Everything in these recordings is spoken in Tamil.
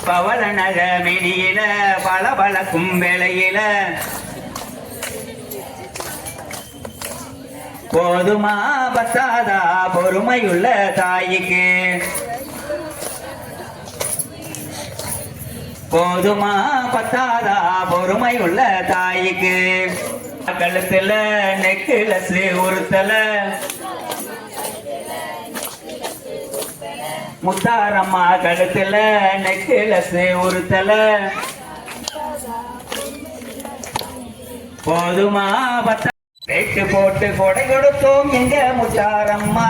பவள நக வெளியில பளபளக்கும் வேளையில போதுமா பத்தாதா பொறுமையுள்ள தாய்க்கு, போதுமா பத்தாதா பொறுமையுள்ள தாய்க்கு. கழுத்துல நெக்லஸ் உறுத்தல முத்தாரம்மா கழுத்துல நெக்லஸ் உறுத்தல போதுமா பத்தா ரேட்டு போட்டு கொடை கொடுத்தோம் எங்க முத்தாரம்மா.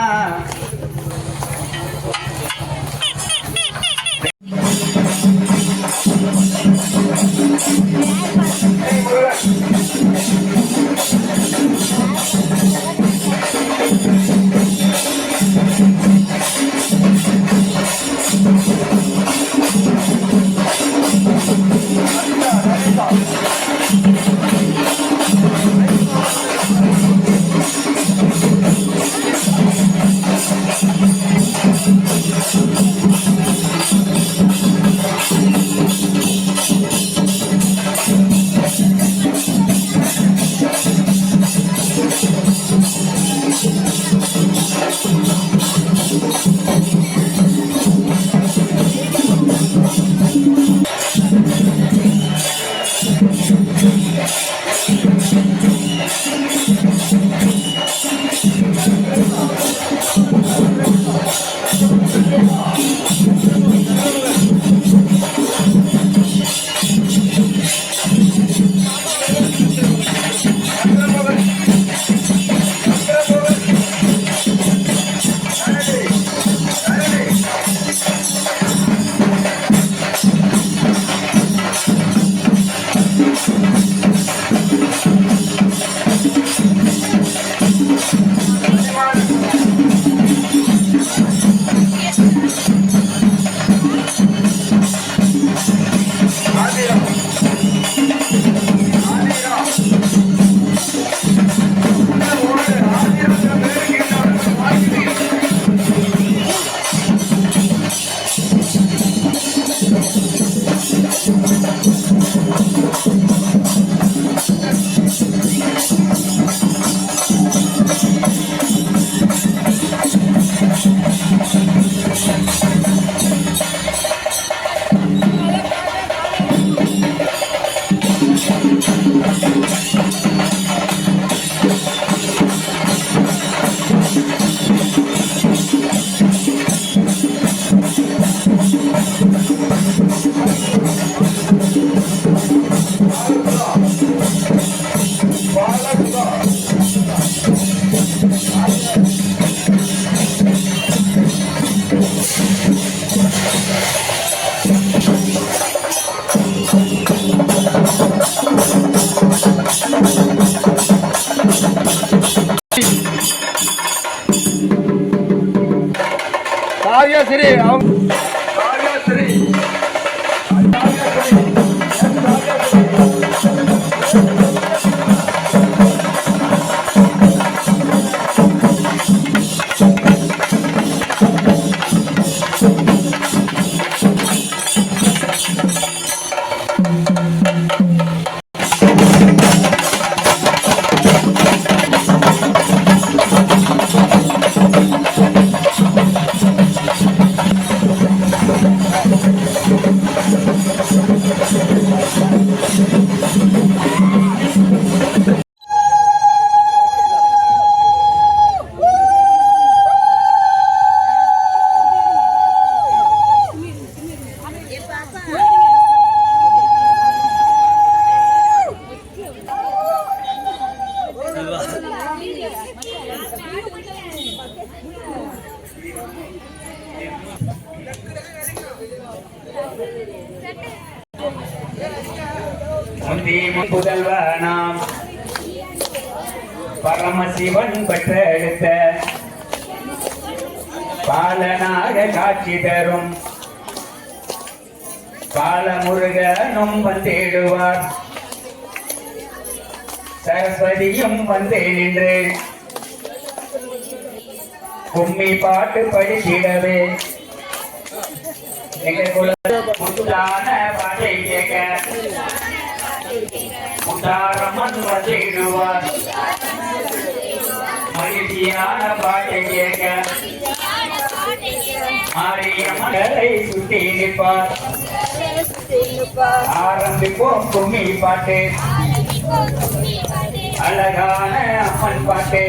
சரி முந்தி புதல்வனாம் பரமசிவன் பெற்றெடுத்த பாலனாக காட்சி தரும் பாலமுருகனும் வந்திடுவார் சரஸ்வதியும் வந்தே நின்று கும்மி பாட்டு படித்திடவே எங்கள் குலமான பாட்டை கேட்க முத்தாரம்மன் வந்திடுவார் மகிழ்ச்சியான பாட்டை கேட்க மாரியம்மனை சுட்டி நிற்பார் ஆரம்பிப்போம் கும்மி பாட்டு அழகான அம்மன் பாட்டு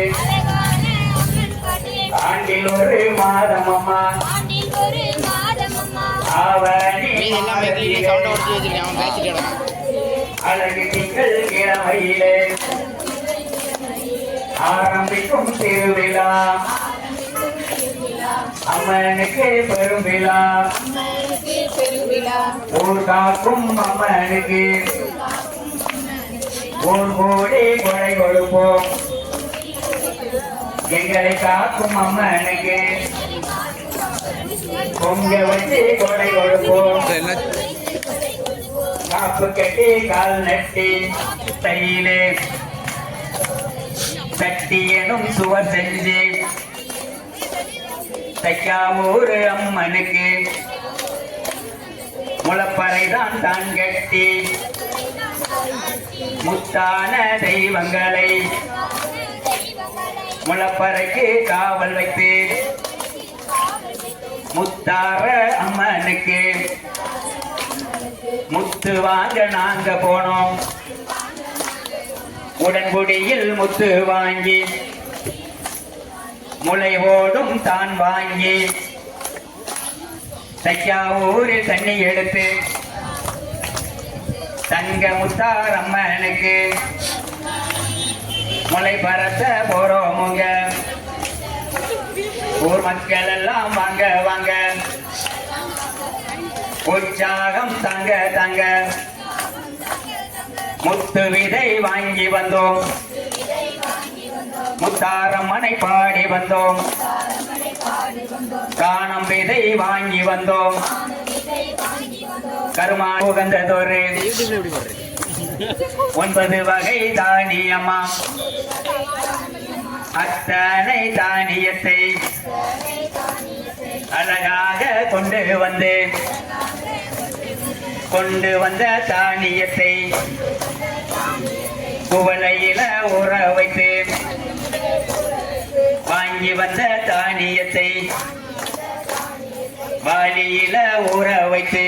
ஆண்டில் ஒரு மாதம் அம்மா ஆவணி அழகு திங்கள் இளமையிலே ஆரம்பிக்கும் திருவிழா அம்மனுக்கு பெரும் விழா ஊர் காக்கும் அம்மனுக்கு ஊர் கூடி கொடை கொடுப்போம் எங்களை காக்கும் அம்மனுக்கு பொங்க வச்சு கொடை கொடுப்போம் காப்பு கட்டி கால் நட்டி தையிலே சட்டி எனும் சுவர் செஞ்சு தைக்காவூர் அம்மனுக்கு முளப்பறைதான் தான் கட்டி முத்தான தெய்வங்களை முளப்பறைக்கு காவல் வைத்து முத்தார அம்மனுக்கு முத்து வாங்க நாங்க போனோம் உடன்குடியில் முத்து வாங்கி முளை ஓடும் தான் வாங்கி தைக்காவூரில் தண்ணி எடுத்து தங்க முத்தார் அம்மனுக்கு முளை பரத்த போறோமுங்க ஊர் மக்கள் எல்லாம் வாங்க வாங்க உற்சாகம் தங்க தங்க முத்து விதை வாங்கி வந்தோம் முத்தாரம்மனை பாடி வந்தோம் காணம் விதை வாங்கி வந்தோம் கருமா உகந்ததொரு 9 வகை தானியம்மா அத்தனை தானியத்தை அழகாக கொண்டு வந்த தானியத்தை குவளையில ஊற வைத்து வாங்கி வந்த தானியத்தை வாளியில ஊற வைத்து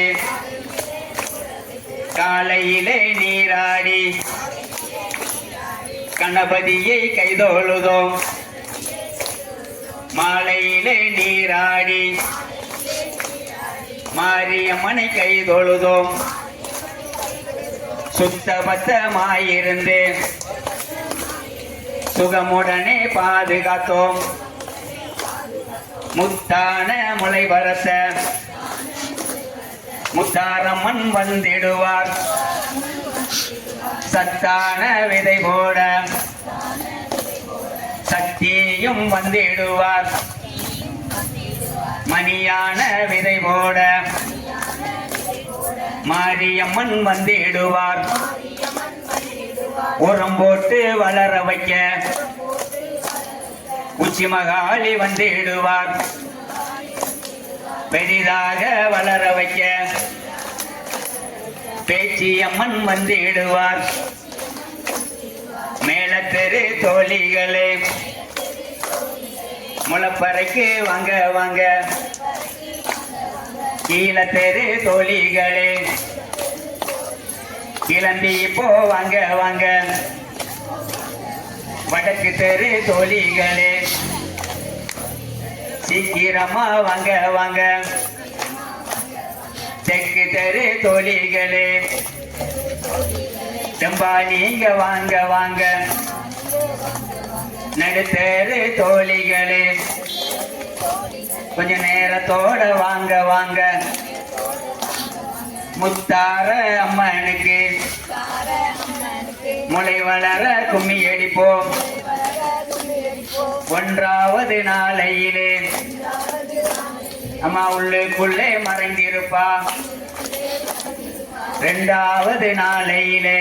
காலையிலே நீராடி கணபதியை கைதொழுதோம் மாலையிலே நீராடி மாரியம்மனை கைதொழுதோம் சுத்தபத்தமாயிருந்து சுகமுடனே பாதுகாத்தோம் முத்தான முளை வரத்த முத்தாரம்மன் வந்திடுவார் சத்தான விதை போட சக்தியும் வந்திடுவார் மணியான விதை போட மாரியம்மன் வந்திடுவார் உரம் போட்டு வளர வைக்க உச்சி மகாளி வந்திடுவார் பெரிதாக வளர வைக்க பேச்சியம்மன் வந்திடுவார் மேலத்தெரு தோழிகளே முளப்பறைக்கு வாங்க வாங்க கீழத்தெரு தோழிகளே கிளம்பி போ வாங்க வாங்க வடக்கு தெரு தோழிகளே சீக்கிரமா வாங்க வாங்க தெற்கு தெரு தோழிகளே செம்பா நீங்க வாங்க வாங்க நடுத்தெரு தோழிகளே கொஞ்ச நேரத்தோட வாங்க வாங்க முத்தார அம்மனுக்கு முளை வளர கும்மி அடிப்போம் ஒன்றாவது நாளையிலே அம்மா உள்ளுக்குள்ளே மறைந்திருப்பா இரண்டாவது நாளையிலே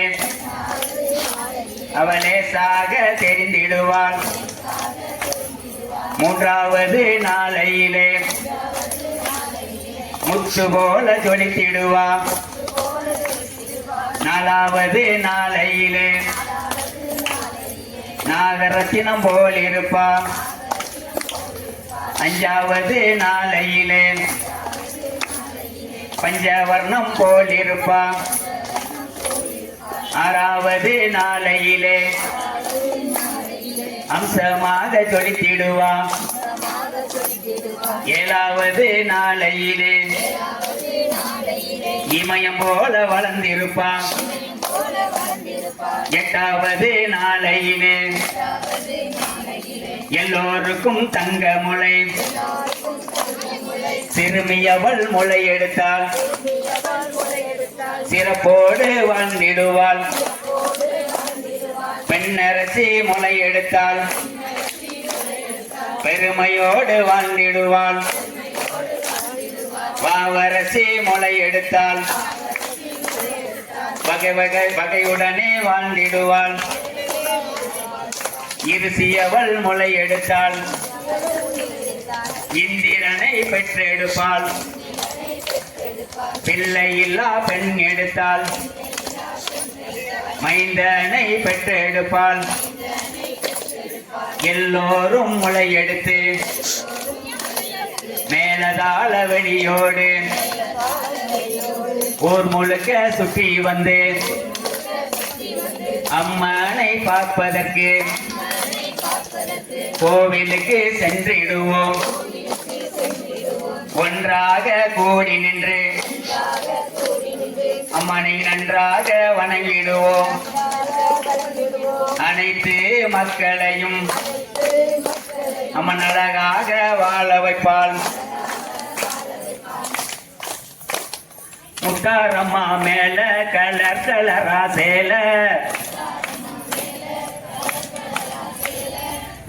அவளே சாக தெரிந்திடுவாள் மூன்றாவது நாளையிலே முத்து போல ஜொலித்திடுவா நாலாவது நாளையிலே நாகரத்தினம் போல் இருப்பா அஞ்சாவது நாளையிலே பஞ்சவர்ணம் போல் இருப்பா ஆறாவது நாளையிலே அம்சமாக ஜொலித்திடுவா ஏழாவது நாளையிலே இமயம் போல வளர்ந்திருப்பா எட்டாவது நாளையிலே எல்லோருக்கும் தங்க முளை சிறுமியவள் முளை எடுத்தாள் சிறப்போடு வாழ்ந்திடுவாள் பெண்ணரசி முளை எடுத்தாள் பெருமையோடு வாழ்ந்திடுவாள் வாவரசி முளை எடுத்தாள் வகையுடனே வாழ்ந்திடுவாள் இருசியவள் முளை எடுத்தாள் இந்திரனை பெற்றெடுப்பாள் பிள்ளை இல்லா பெண் எடுத்தாள் மைந்தனை பெற்றெடுப்பாள் எல்லோரும் முளை எடுத்து மேலதாள வெளியோடு ஊர் முழுக்க சுற்றி வந்து அம்மனை பார்ப்பதற்கு கோவிலுக்கு சென்றிடுவோம் ஒன்றாக கூடி நின்று அம்மனை நன்றாக வணங்கிடுவோம் அனைத்து மக்களையும் அம்மன் அழகாக வாழ வைப்பாள் முத்தாரம்மா மேல கலர் கலரா சேல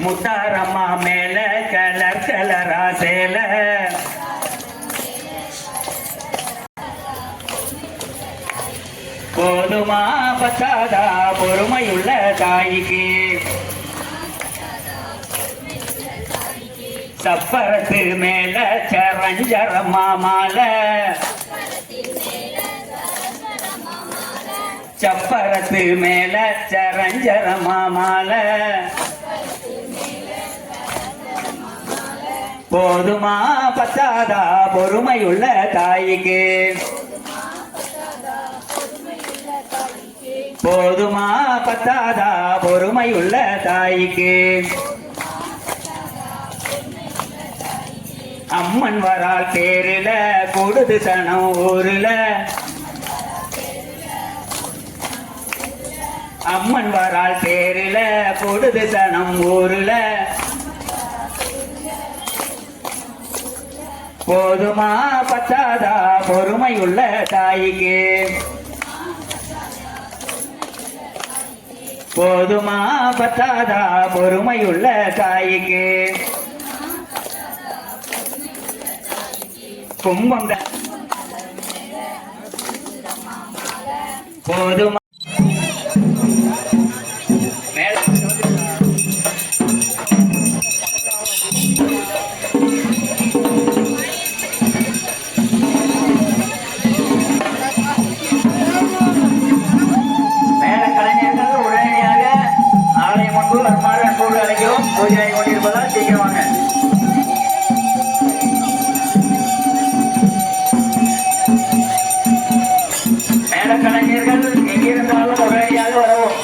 முத்தாரம்மா மேல கலர் கலரா சேல போதுமா பத்தாதா பொறுமையுள்ள தாய்க்கு சப்பரத்து மேல சரஞ்சரம்மா மாலை சப்பரத்து மேல சரஞ்சரம்மா மாலை போதுமா பத்தாதா பொறுமையுள்ள தாய்க்கு போதுமா பத்தாதா பொறுமையுள்ள தாய்க்கு அம்மன் வரால் தேரில கூடுது சனம் ஊருல அம்மன் வரால் தேரில கூடுது சனம் ஊருல போதுமா பத்தாதா பொறுமையுள்ள தாய்க்கு போதுமா பத்தாதா பொறுமையுள்ள தாய்க்கு கும்பம் போதுமா பூஜை கொண்டிருப்பதால் சீக்கிரம் வாங்க. மேலக்கலைஞர்கள் எங்கிருந்தாலும் உடனடியாக வரவும்.